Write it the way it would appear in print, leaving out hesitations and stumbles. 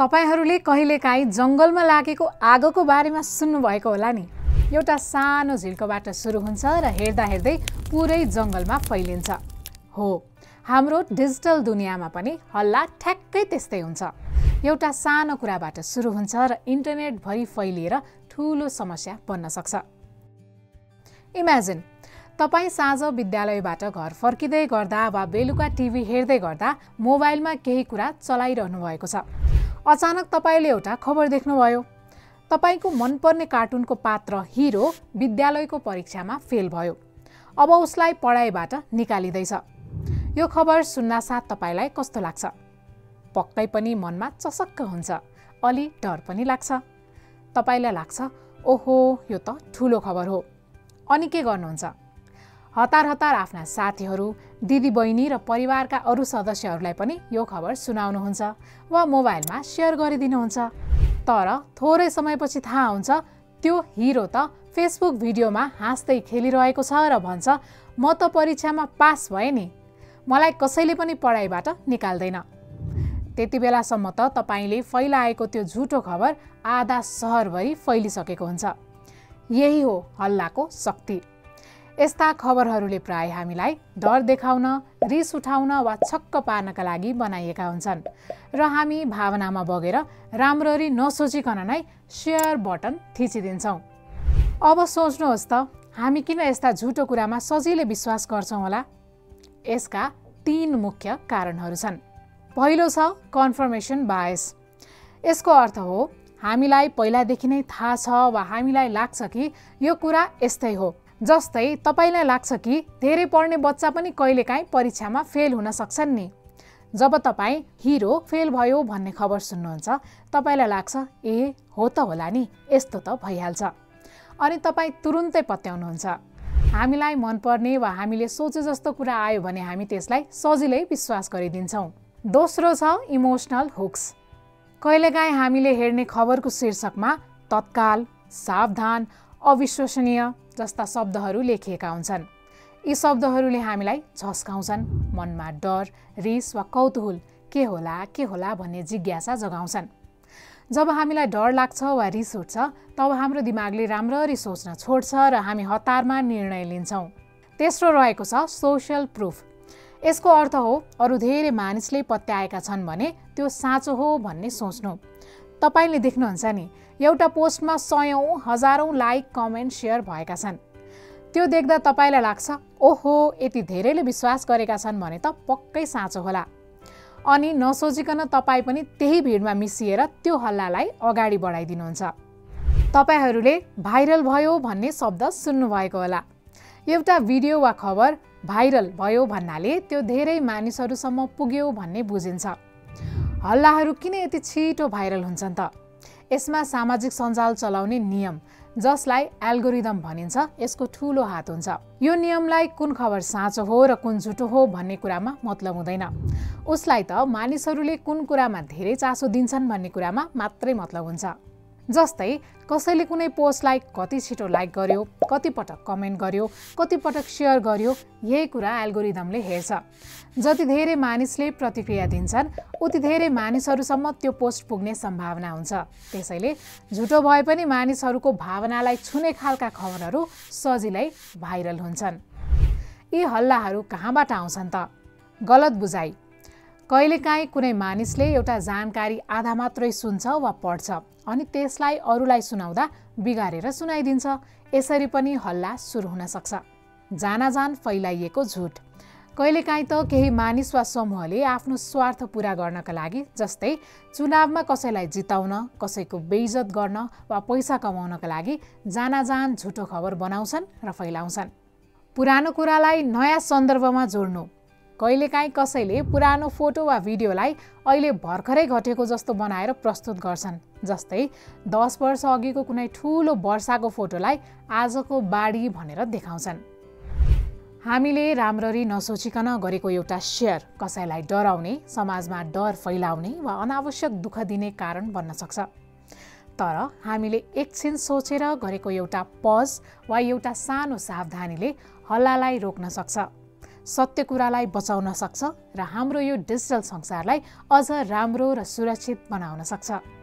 तपाईहरूले कहिलेकाहीँ जङ्गलमा लागेको आगोको बारेमा सुन्नुभएको होला नि। एउटा सानो झिल्कोबाट सुरु हुन्छ र हेर्दा हेर्दै पुरै जङ्गलमा फैलिन्छ। हो, हाम्रो डिजिटल दुनियाँमा पनि हल्ला ठ्याक्कै त्यस्तै हुन्छ। एउटा सानो कुराबाट सुरु हुन्छ र इन्टरनेटभरि फैलिएर ठुलो समस्या बन्न सक्छ। इमेजिन, तपाईँ साँझ विद्यालयबाट घर फर्किँदै गर्दा वा बेलुका टिभी हेर्दै गर्दा मोबाइलमा केही कुरा चलाइरहनु भएको छ। अचानक तपाईँले एउटा खबर देख्नुभयो। तपाईँको मनपर्ने कार्टुनको पात्र हिरो विद्यालयको परीक्षामा फेल भयो। अब उसलाई पढाइबाट निकालिँदैछ। यो खबर सुन्नासाथ तपाईँलाई कस्तो लाग्छ? पक्कै पनि मनमा चसक्क हुन्छ, अलि डर पनि लाग्छ। तपाईँलाई लाग्छ, ओहो, यो त ठुलो खबर हो। अनि के गर्नुहुन्छ? हतार हतार आफ्ना साथीहरू, दिदीबहिनी र परिवारका अरू सदस्यहरूलाई पनि यो खबर सुनाउनुहुन्छ वा मोबाइलमा सेयर गरिदिनुहुन्छ। तर थोरै समयपछि थाहा हुन्छ त्यो हिरो त फेसबुक भिडियोमा हाँस्दै खेलिरहेको छ र भन्छ, म त परीक्षामा पास भएँ नि, मलाई कसैले पनि पढाइबाट निकाल्दैन। त्यति बेलासम्म त तपाईँले फैलाएको त्यो झुटो खबर आधा सहरभरि फैलिसकेको हुन्छ। यही हो हल्लाको शक्ति। यस्ता खबरहरूले प्राय हामीलाई डर देखाउन, रिस उठाउन वा छक्क पार्नका लागि बनाइएका हुन्छन् र हामी भावनामा बगेर राम्ररी नसोचिकन नै सेयर बटन थिचिदिन्छौँ। अब सोच्नुहोस् त, हामी किन यस्ता झुटो कुरामा सजिलै विश्वास गर्छौँ होला? यसका 3 मुख्य कारणहरू छन्। पहिलो छ कन्फर्मेसन बायस। यसको अर्थ हो हामीलाई पहिलादेखि नै थाहा छ वा हामीलाई लाग्छ कि यो कुरा यस्तै हो। जस्तै तपाईलाई लाग्छ कि धेरै पढ्ने बच्चा पनि कहिलेकाहीँ परीक्षामा फेल हुन सक्छन् नि। जब तपाईँ हिरो फेल भयो भन्ने खबर सुन्नुहुन्छ, तपाईलाई लाग्छ, ए हो त होला नि, यस्तो त भइहाल्छ। अनि तपाईँ तुरुन्तै पत्याउनुहुन्छ। हामीलाई मनपर्ने वा हामीले सोचे जस्तो कुरा आयो भने हामी त्यसलाई सजिलै विश्वास गरिदिन्छौँ। दोस्रो छ इमोसनल हुक्स। कहिलेकाहीँ हामीले हेर्ने खबरको शीर्षकमा तत्काल, सावधान, अविश्वसनीय जस्ता शब्दहरू लेखिएका हुन्छन्। यी शब्दहरूले हामीलाई झस्काउँछन्, मनमा डर, रिस वा कौतूहल, के होला भन्ने जिज्ञासा जगाउँछन्। जब हामीलाई डर लाग्छ वा रिस उठ्छ, तब हाम्रो दिमागले राम्ररी सोच्न छोड्छ र हामी हतारमा निर्णय लिन्छौँ। तेस्रो रहेको छ सोसियल प्रुफ। यसको अर्थ हो अरू धेरै मानिसले पत्याएका छन् भने त्यो साँचो हो भन्ने सोच्नु। तपाईँले देख्नुहुन्छ नि, एउटा पोस्टमा 100औं, 1000औं लाइक, कमेन्ट, सेयर भएका छन्। त्यो देख्दा तपाईँलाई लाग्छ, ओहो, यति धेरैले विश्वास गरेका छन् भने त पक्कै साँचो होला। अनि नसोचिकन तपाईँ पनि त्यही भिडमा मिसिएर त्यो हल्लालाई अगाडि बढाइदिनुहुन्छ। तपाईँहरूले भाइरल भयो भन्ने शब्द सुन्नुभएको होला। एउटा भिडियो वा खबर भाइरल भयो भन्नाले त्यो धेरै मानिसहरूसम्म पुग्यो भन्ने बुझिन्छ। हल्लाहरू किन यति छिटो भाइरल हुन्छन् त? यसमा सामाजिक सञ्जाल चलाउने नियम, जसलाई एल्गोरिदम भनिन्छ, यसको ठुलो हात हुन्छ। यो नियमलाई कुन खबर साँचो हो र कुन झुटो हो भन्ने कुरामा मतलब हुँदैन। उसलाई त मानिसहरूले कुन कुरामा धेरै चासो दिन्छन् भन्ने कुरामा मात्रै मतलब हुन्छ। जस्तै कसैले कुनै पोस्टलाई कति छिटो लाइक गर्यो, कति पटक कमेन्ट गर्यो, कति पटक सेयर गर्यो, यही कुरा एल्गोरिदमले हेर्छ। जति धेरै मानिसले प्रतिक्रिया दिन्छन्, उति धेरै मानिसहरूसम्म त्यो पोस्ट पुग्ने सम्भावना हुन्छ। त्यसैले झुटो भए पनि मानिसहरूको भावनालाई छुने खालका खबरहरू सजिलै भाइरल हुन्छन्। यी हल्लाहरू कहाँबाट आउँछन् त? गलत बुझाइ। कहिलेकाहीँ कुनै मानिसले एउटा जानकारी आधा मात्रै सुन्छ वा पढ्छ अनि त्यसलाई अरूलाई सुनाउँदा बिगारेर सुनाइदिन्छ। यसरी पनि हल्ला सुरु हुन सक्छ। जानाजान फैलाइएको झुट। कहिलेकाहीँ त केही मानिस वा समूहले आफ्नो स्वार्थ पूरा गर्नका लागि, जस्तै चुनावमा कसैलाई जिताउन, कसैको बेइज्जत गर्न वा पैसा कमाउनका लागि जानाजान झुटो खबर बनाउँछन् र फैलाउँछन्। पुरानो कुरालाई नयाँ सन्दर्भमा जोड्नु। कहिलेकाहीँ कसैले पुरानो फोटो वा भिडियोलाई अहिले भर्खरै घटेको जस्तो बनाएर प्रस्तुत गर्छन्। जस्तै 10 वर्ष अघिको कुनै ठुलो वर्षाको फोटोलाई आजको बाढी भनेर देखाउँछन्। हामीले राम्ररी नसोचिकन गरेको एउटा सेयर कसैलाई डराउने, समाजमा डर फैलाउने वा अनावश्यक दुःख दिने कारण बन्न सक्छ। तर हामीले एकछिन सोचेर गरेको एउटा पज वा एउटा सानो सावधानीले हल्लालाई रोक्न सक्छ। सत्य कुरालाई बचाउन सक्छ र हाम्रो यो डिजिटल संसारलाई अझ राम्रो र सुरक्षित बनाउन सक्छ।